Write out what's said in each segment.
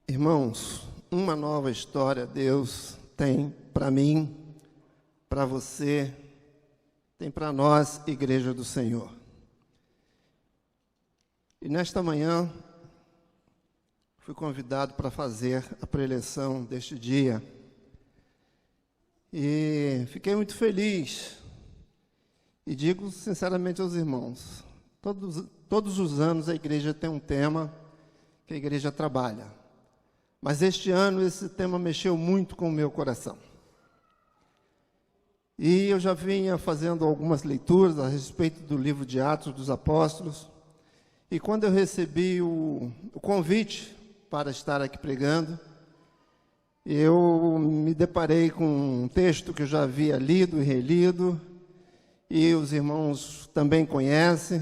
Irmãos, uma nova história Deus tem para mim, para você, tem para nós, Igreja do Senhor. E nesta manhã, fui convidado para fazer a preleção deste dia. E fiquei muito feliz. E digo sinceramente aos irmãos, todos os anos a igreja tem um tema que a igreja trabalha. Mas este ano esse tema mexeu muito com o meu coração. E eu já vinha fazendo algumas leituras a respeito do livro de Atos dos Apóstolos. E quando eu recebi o convite para estar aqui pregando, eu me deparei com um texto que eu já havia lido e relido, e os irmãos também conhecem.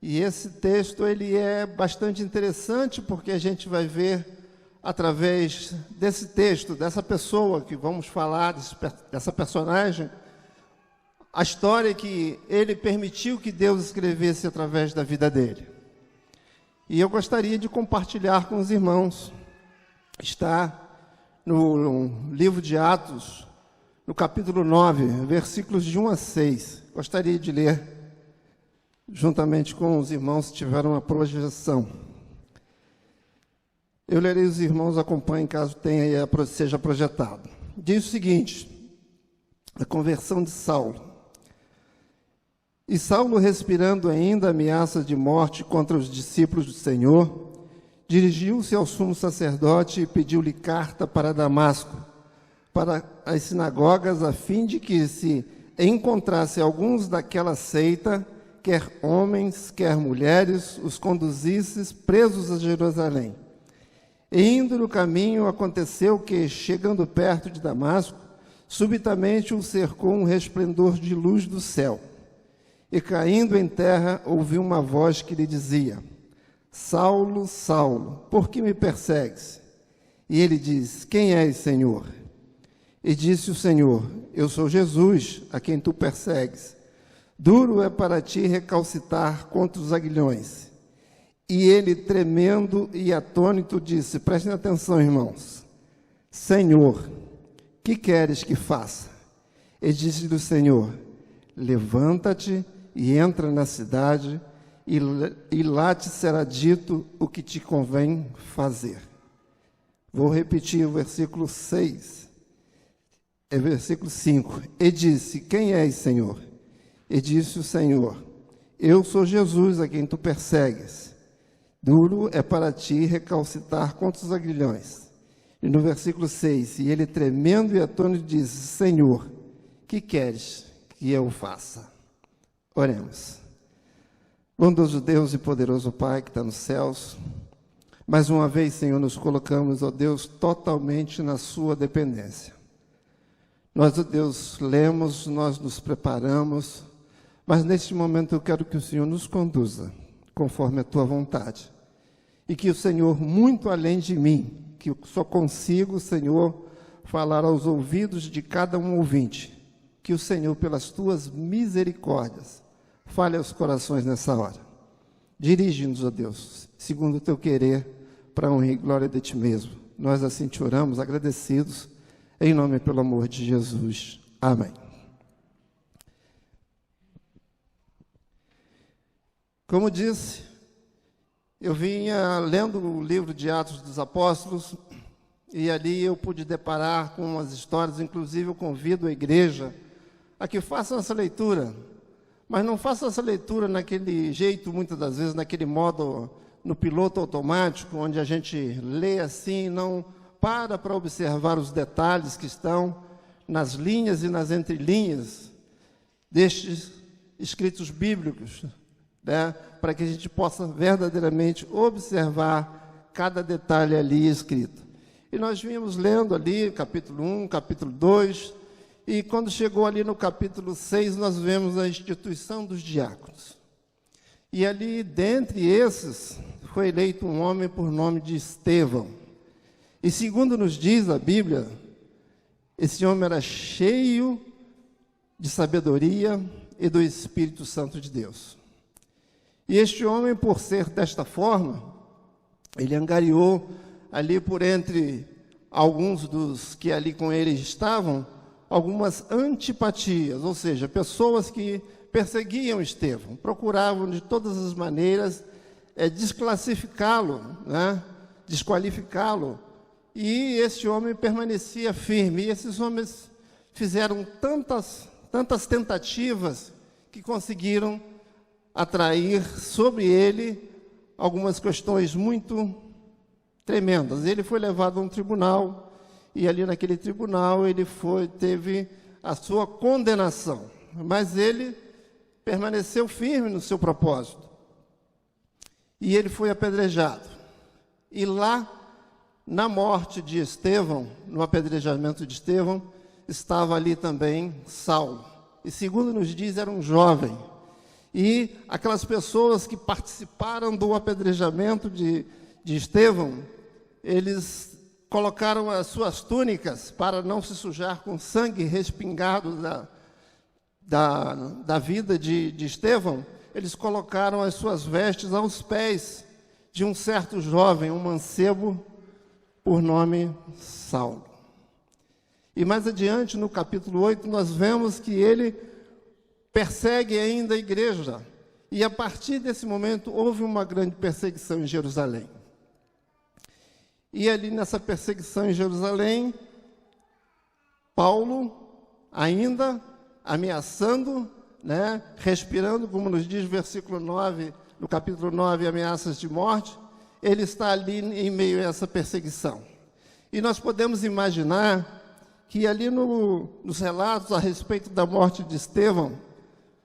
E esse texto ele é bastante interessante, porque a gente vai ver, através desse texto, dessa pessoa que vamos falar, dessa personagem, a história que ele permitiu que Deus escrevesse através da vida dele. E eu gostaria de compartilhar com os irmãos. Está no livro de Atos, no capítulo 9, versículos de 1 a 6. Gostaria de ler juntamente com os irmãos que tiveram uma projeção. Eu lerei, os irmãos acompanhem caso seja projetado. Diz o seguinte: a conversão de Saulo. E Saulo, respirando ainda ameaças de morte contra os discípulos do Senhor, dirigiu-se ao sumo sacerdote e pediu-lhe carta para Damasco, para as sinagogas, a fim de que se encontrasse alguns daquela seita, quer homens, quer mulheres, os conduzisse presos a Jerusalém. E indo no caminho, aconteceu que, chegando perto de Damasco, subitamente o cercou um resplendor de luz do céu. E caindo em terra, ouviu uma voz que lhe dizia: Saulo, Saulo, por que me persegues? E ele diz: Quem és, Senhor? E disse o Senhor: Eu sou Jesus, a quem tu persegues. Duro é para ti recalcitar contra os aguilhões. E ele, tremendo e atônito, disse: prestem atenção, irmãos. Senhor, que queres que faça? E disse-lhe o Senhor: levanta-te e entra na cidade, e lá te será dito o que te convém fazer. Vou repetir o versículo 6. É versículo 5. E disse: quem és, Senhor? E disse o Senhor: eu sou Jesus, a quem tu persegues. Duro é para ti recalcitar contra os aguilhões. E no versículo 6, e ele, tremendo e atônito, disse: Senhor, que queres que eu faça? Oremos. Bondoso Deus e poderoso Pai que está nos céus, mais uma vez, Senhor, nos colocamos, ó Deus, totalmente na sua dependência. Nós, ó Deus, lemos, nós nos preparamos, mas neste momento eu quero que o Senhor nos conduza conforme a tua vontade. E que o Senhor, muito além de mim, que eu só consigo, Senhor, falar aos ouvidos de cada um ouvinte, que o Senhor, pelas tuas misericórdias, fale aos corações nessa hora. Dirige-nos, ó Deus, segundo o teu querer, para a honra e glória de ti mesmo. Nós assim te oramos, agradecidos, em nome e pelo amor de Jesus. Amém. Como disse, eu vinha lendo o livro de Atos dos Apóstolos, e ali eu pude deparar com umas histórias. Inclusive eu convido a igreja a que façam essa leitura, mas não façam essa leitura naquele jeito, muitas das vezes, naquele modo, no piloto automático, onde a gente lê assim, não para observar os detalhes que estão nas linhas e nas entrelinhas destes escritos bíblicos, né, para que a gente possa verdadeiramente observar cada detalhe ali escrito. E nós vínhamos lendo ali capítulo 1, capítulo 2, e quando chegou ali no capítulo 6, nós vemos a instituição dos diáconos. E ali, dentre esses, foi eleito um homem por nome de Estevão. E segundo nos diz a Bíblia, esse homem era cheio de sabedoria e do Espírito Santo de Deus. E este homem, por ser desta forma, ele angariou ali por entre alguns dos que ali com ele estavam, algumas antipatias, ou seja, pessoas que perseguiam Estevão, procuravam de todas as maneiras desclassificá-lo, né? Desqualificá-lo, e esse homem permanecia firme, e esses homens fizeram tantas tentativas que conseguiram atrair sobre ele algumas questões muito tremendas. Ele foi levado a um tribunal, e ali naquele tribunal ele teve a sua condenação, mas ele permaneceu firme no seu propósito. E ele foi apedrejado. E lá, na morte de Estevão, no apedrejamento de Estevão, estava ali também Saulo. E segundo nos diz, era um jovem. E aquelas pessoas que participaram do apedrejamento de Estevão, eles colocaram as suas túnicas para não se sujar com sangue respingado da vida de Estevão. Eles colocaram as suas vestes aos pés de um certo jovem, um mancebo, por nome Saulo. E mais adiante, no capítulo 8, nós vemos que ele persegue ainda a igreja. E a partir desse momento, houve uma grande perseguição em Jerusalém. E ali nessa perseguição em Jerusalém, Paulo, ainda ameaçando, né, respirando, como nos diz o versículo 9, no capítulo 9, ameaças de morte, ele está ali em meio a essa perseguição. E nós podemos imaginar que ali nos relatos a respeito da morte de Estevão,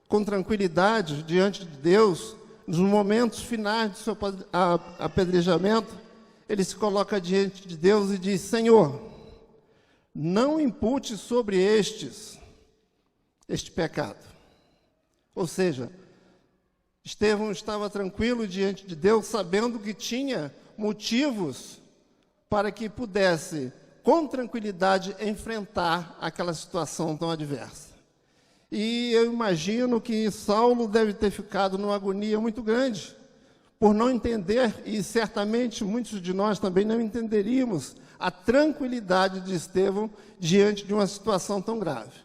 com tranquilidade diante de Deus, nos momentos finais do seu apedrejamento, ele se coloca diante de Deus e diz: Senhor, não impute sobre este pecado. Ou seja, Estevão estava tranquilo diante de Deus, sabendo que tinha motivos para que pudesse, com tranquilidade, enfrentar aquela situação tão adversa. E eu imagino que Saulo deve ter ficado numa agonia muito grande, por não entender, e certamente muitos de nós também não entenderíamos a tranquilidade de Estevão diante de uma situação tão grave.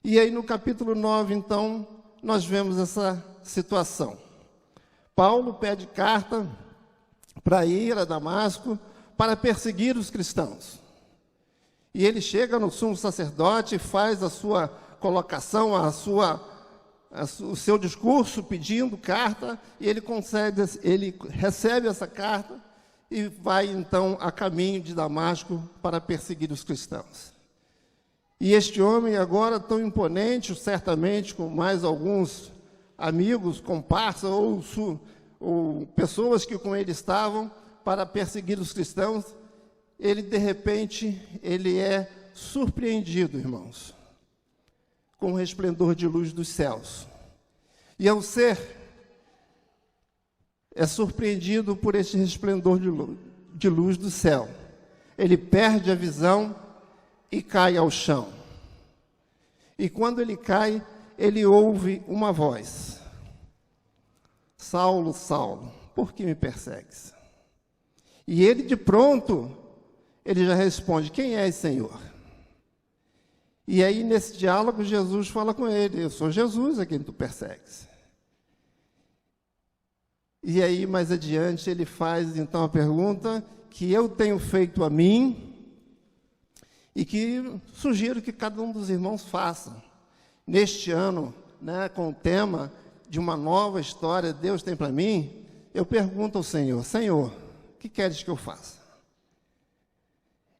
E aí no capítulo 9, então, nós vemos essa situação. Paulo pede carta para ir a Damasco para perseguir os cristãos. E ele chega no sumo sacerdote e faz a sua colocação, o seu discurso pedindo carta, e ele recebe essa carta e vai então a caminho de Damasco para perseguir os cristãos. E este homem agora tão imponente, certamente com mais alguns amigos, comparsas ou pessoas que com ele estavam para perseguir os cristãos, ele de repente, ele é surpreendido, irmãos, com o resplendor de luz dos céus. E ao ser surpreendido por este resplendor de luz do céu, ele perde a visão e cai ao chão. E quando ele cai, ele ouve uma voz: Saulo, Saulo, por que me persegues? E ele de pronto, ele já responde: quem és, Senhor? E aí nesse diálogo Jesus fala com ele: eu sou Jesus a quem tu persegues. E aí mais adiante ele faz então a pergunta que eu tenho feito a mim e que sugiro que cada um dos irmãos faça. Neste ano, né, com o tema de uma nova história Deus tem para mim, eu pergunto ao Senhor: Senhor, o que queres que eu faça?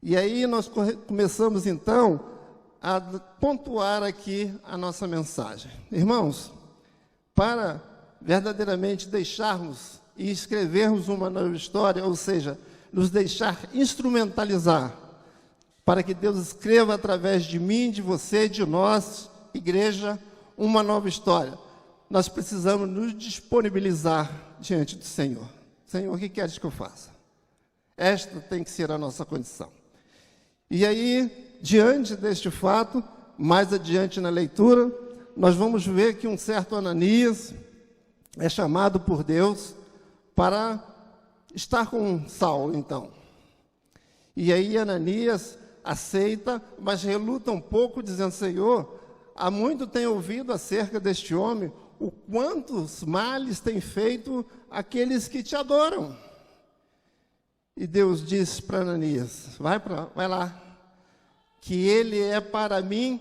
E aí nós começamos então a pontuar aqui a nossa mensagem. Irmãos, para verdadeiramente deixarmos e escrevermos uma nova história, ou seja, nos deixar instrumentalizar, para que Deus escreva através de mim, de você, de nós, igreja, uma nova história, nós precisamos nos disponibilizar diante do Senhor. Senhor, o que queres que eu faça? Esta tem que ser a nossa condição. E aí, diante deste fato, mais adiante na leitura, nós vamos ver que um certo Ananias é chamado por Deus para estar com Saulo, então. E aí Ananias aceita, mas reluta um pouco, dizendo: Senhor, há muito tenho ouvido acerca deste homem, o quantos males tem feito aqueles que te adoram. E Deus disse para Ananias: vai lá, que ele é para mim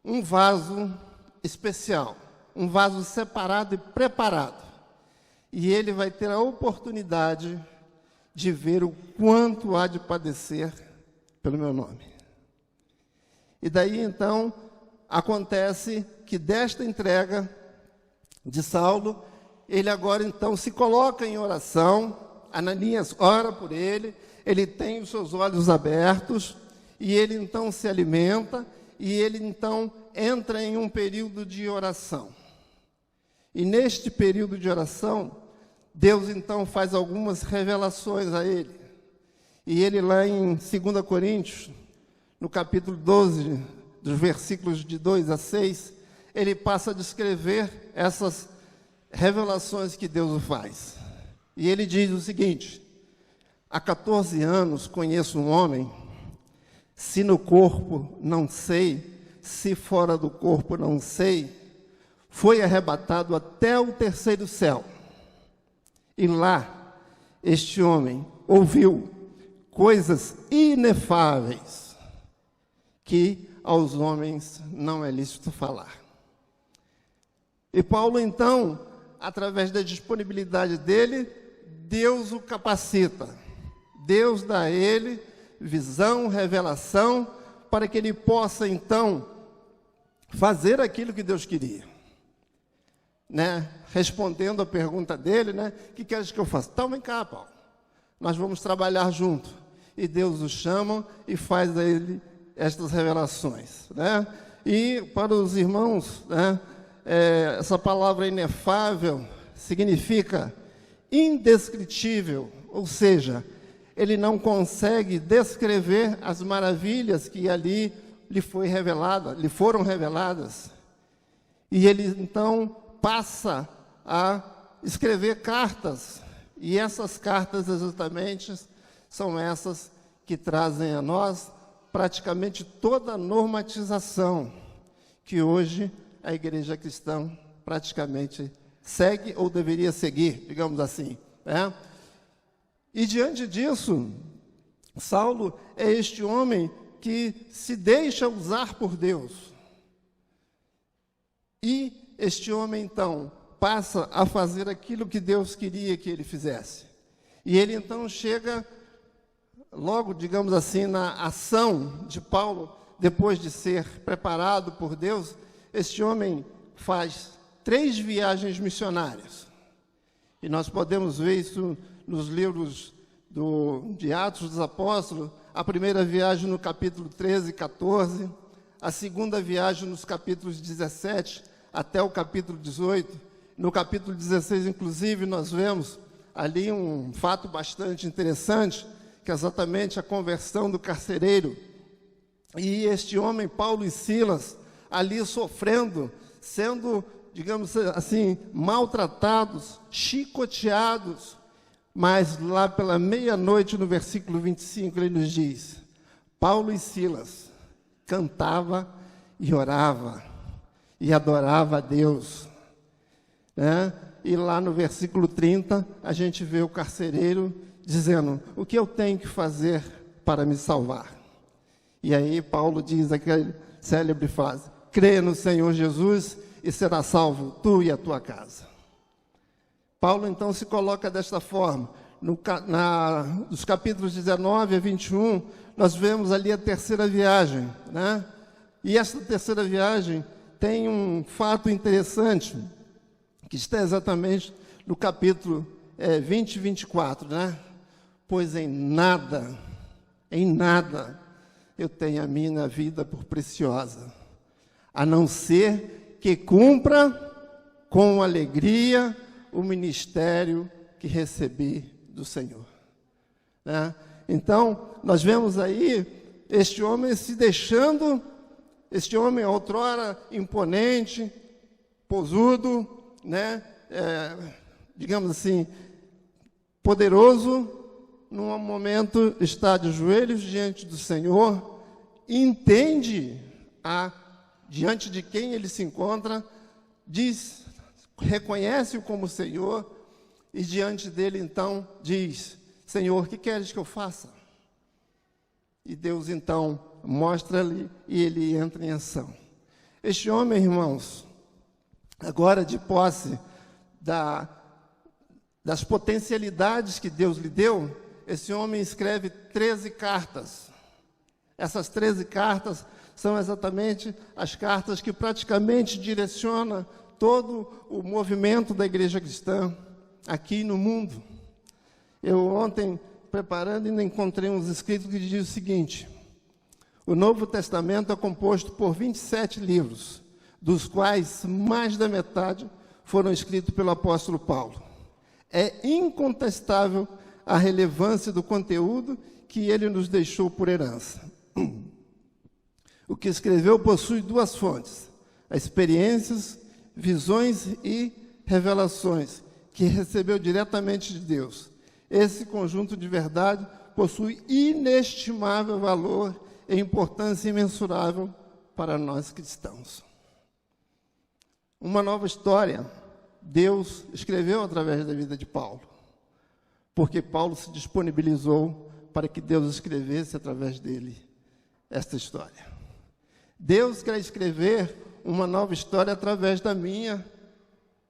um vaso especial, um vaso separado e preparado. E ele vai ter a oportunidade de ver o quanto há de padecer pelo meu nome. E daí então acontece que desta entrega de Saulo, ele agora então se coloca em oração. Ananias ora por ele, ele tem os seus olhos abertos, e ele então se alimenta, e ele então entra em um período de oração. E neste período de oração, Deus então faz algumas revelações a ele. E ele lá em 2 Coríntios, no capítulo 12, dos versículos de 2 a 6, ele passa a descrever essas revelações que Deus faz. E ele diz o seguinte: há 14 anos conheço um homem, se no corpo não sei, se fora do corpo não sei, foi arrebatado até o terceiro céu. E lá, este homem ouviu coisas inefáveis que aos homens não é lícito falar. E Paulo, então, através da disponibilidade dele, Deus o capacita. Deus dá a ele visão, revelação, para que ele possa, então, fazer aquilo que Deus queria. Respondendo a pergunta dele, o que queres que eu faça? Então, vem cá, Paulo, nós vamos trabalhar junto. E Deus o chama e faz a ele estas revelações. E para os irmãos, essa palavra inefável significa indescritível, ou seja, ele não consegue descrever as maravilhas que ali lhe foram reveladas. E ele então passa a escrever cartas, e essas cartas exatamente são essas que trazem a nós praticamente toda a normatização que hoje a igreja cristã praticamente segue ou deveria seguir, digamos assim. E diante disso, Saulo é este homem que se deixa usar por Deus. E este homem, então, passa a fazer aquilo que Deus queria que ele fizesse. E ele, então, chega logo, digamos assim, na ação de Paulo, depois de ser preparado por Deus. Este homem faz 3 viagens missionárias. E nós podemos ver isso nos livros de Atos dos Apóstolos. A primeira viagem no capítulo 13 e 14, a segunda viagem nos capítulos 17 até o capítulo 18. No capítulo 16, inclusive, nós vemos ali um fato bastante interessante, que é exatamente a conversão do carcereiro. E este homem, Paulo e Silas, ali sofrendo, sendo, digamos assim, maltratados, chicoteados, mas lá pela meia-noite, no versículo 25, ele nos diz: Paulo e Silas cantava e orava e adorava a Deus. E lá no versículo 30, a gente vê o carcereiro dizendo: o que eu tenho que fazer para me salvar? E aí Paulo diz aquela célebre frase: crê no Senhor Jesus e será salvo tu e a tua casa. Paulo então se coloca desta forma. Nos capítulos 19 a 21, nós vemos ali a terceira viagem. E essa terceira viagem tem um fato interessante, que está exatamente no capítulo 20 e 24. Pois em nada eu tenho a minha vida por preciosa, a não ser que cumpra com alegria o ministério que recebi do Senhor. Então, nós vemos aí este homem se deixando, este homem outrora imponente, posudo, digamos assim, poderoso, num momento, está de joelhos diante do Senhor, entende diante de quem ele se encontra, diz, reconhece-o como Senhor, e diante dele, então, diz: Senhor, o que queres que eu faça? E Deus, então, mostra-lhe e ele entra em ação. Este homem, irmãos, agora de posse das potencialidades que Deus lhe deu, esse homem escreve 13 cartas. Essas 13 cartas são exatamente as cartas que praticamente direcionam todo o movimento da igreja cristã aqui no mundo. Eu ontem, preparando, ainda encontrei uns escritos que dizem o seguinte: o Novo Testamento é composto por 27 livros, dos quais mais da metade foram escritos pelo apóstolo Paulo. É incontestável a relevância do conteúdo que ele nos deixou por herança. O que escreveu possui duas fontes: as experiências, visões e revelações que recebeu diretamente de Deus. Esse conjunto de verdade possui inestimável valor e importância imensurável para nós cristãos. Uma nova história Deus escreveu através da vida de Paulo, porque Paulo se disponibilizou para que Deus escrevesse através dele esta história. Deus quer escrever uma nova história através da minha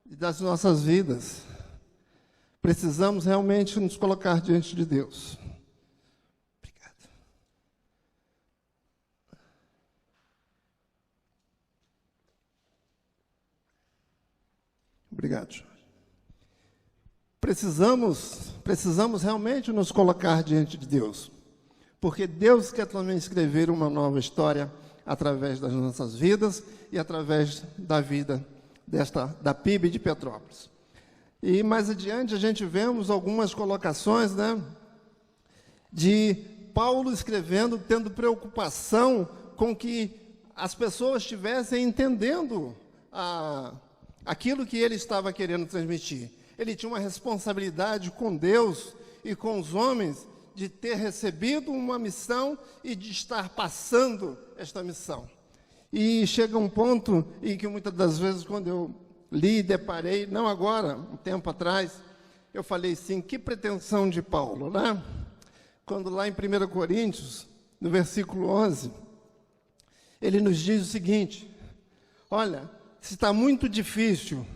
e das nossas vidas. Precisamos realmente nos colocar diante de Deus. Obrigado. Obrigado, Jorge. Precisamos realmente nos colocar diante de Deus, porque Deus quer também escrever uma nova história através das nossas vidas e através da vida da PIB de Petrópolis. E mais adiante a gente vemos algumas colocações, de Paulo escrevendo, tendo preocupação com que as pessoas estivessem entendendo aquilo que ele estava querendo transmitir. Ele tinha uma responsabilidade com Deus e com os homens de ter recebido uma missão e de estar passando esta missão. E chega um ponto em que muitas das vezes, quando eu li e deparei, não agora, um tempo atrás, eu falei assim: que pretensão de Paulo, né? Quando lá em 1 Coríntios, no versículo 11, ele nos diz o seguinte: olha, se está muito difícil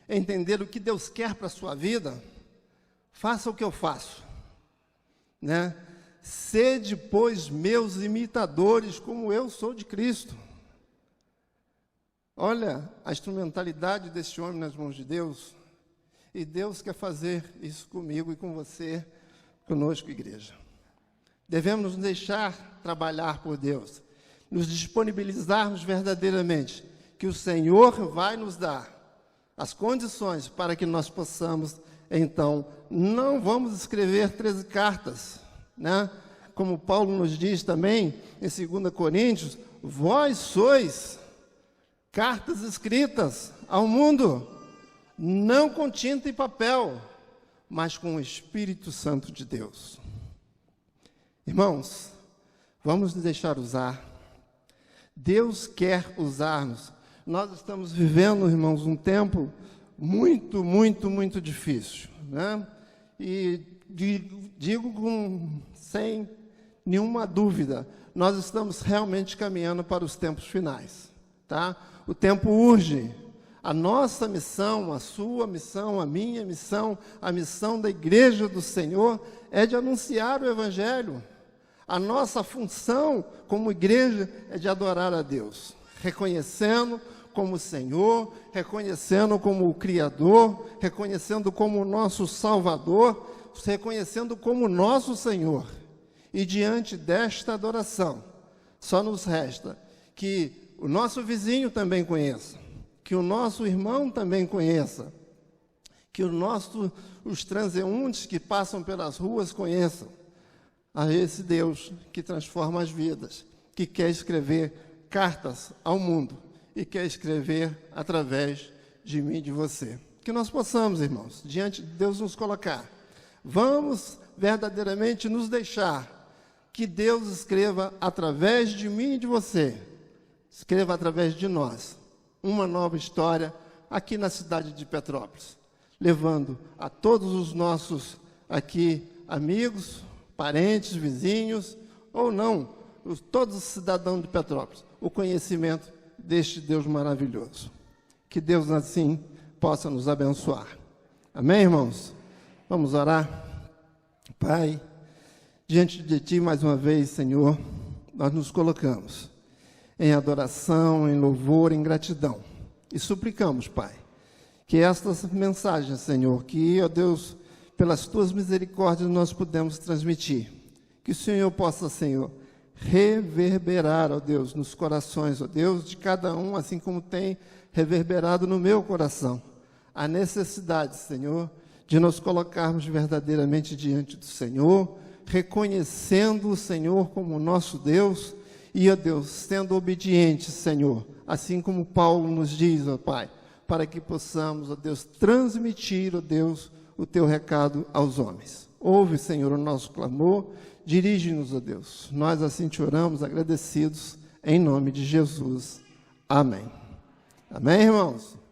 entender o que Deus quer para a sua vida, faça o que eu faço, Sede, pois, meus imitadores, como eu sou de Cristo. Olha a instrumentalidade desse homem nas mãos de Deus, e Deus quer fazer isso comigo e com você, conosco, igreja. Devemos nos deixar trabalhar por Deus, nos disponibilizarmos verdadeiramente, que o Senhor vai nos dar as condições para que nós possamos, então, não vamos escrever 13 cartas, Como Paulo nos diz também, em 2 Coríntios, vós sois cartas escritas ao mundo, não com tinta e papel, mas com o Espírito Santo de Deus. Irmãos, vamos nos deixar usar. Deus quer usar-nos. Nós estamos vivendo, irmãos, um tempo muito, muito, muito difícil, E digo sem nenhuma dúvida, nós estamos realmente caminhando para os tempos finais, O tempo urge. A nossa missão, a sua missão, a minha missão, a missão da igreja do Senhor é de anunciar o Evangelho. A nossa função como igreja é de adorar a Deus, reconhecendo como Senhor, reconhecendo como o Criador, reconhecendo como o nosso Salvador, reconhecendo como nosso Senhor. E diante desta adoração, só nos resta que o nosso vizinho também conheça, que o nosso irmão também conheça, que os transeuntes que passam pelas ruas conheçam a esse Deus que transforma as vidas, que quer escrever cartas ao mundo e quer escrever através de mim e de você. Que nós possamos, irmãos, diante de Deus nos colocar. Vamos verdadeiramente nos deixar que Deus escreva através de mim e de você, escreva através de nós, uma nova história aqui na cidade de Petrópolis, levando a todos os nossos aqui amigos, parentes, vizinhos, ou não, todos os cidadãos de Petrópolis, o conhecimento deste Deus maravilhoso. Que Deus assim possa nos abençoar. Amém, irmãos? Vamos orar? Pai, diante de Ti mais uma vez, Senhor, nós nos colocamos em adoração, em louvor, em gratidão. E suplicamos, Pai, que estas mensagens, Senhor, que, ó Deus, pelas Tuas misericórdias nós podemos transmitir, que o Senhor possa, Senhor, reverberar, ó Deus, nos corações, ó Deus, de cada um, assim como tem reverberado no meu coração, a necessidade, Senhor, de nos colocarmos verdadeiramente diante do Senhor, reconhecendo o Senhor como nosso Deus e, ó Deus, sendo obedientes, Senhor, assim como Paulo nos diz, ó Pai, para que possamos, ó Deus, transmitir, ó Deus, o Teu recado aos homens. Ouve, Senhor, o nosso clamor, dirige-nos, ó Deus. Nós assim Te oramos, agradecidos, em nome de Jesus. Amém. Amém, irmãos?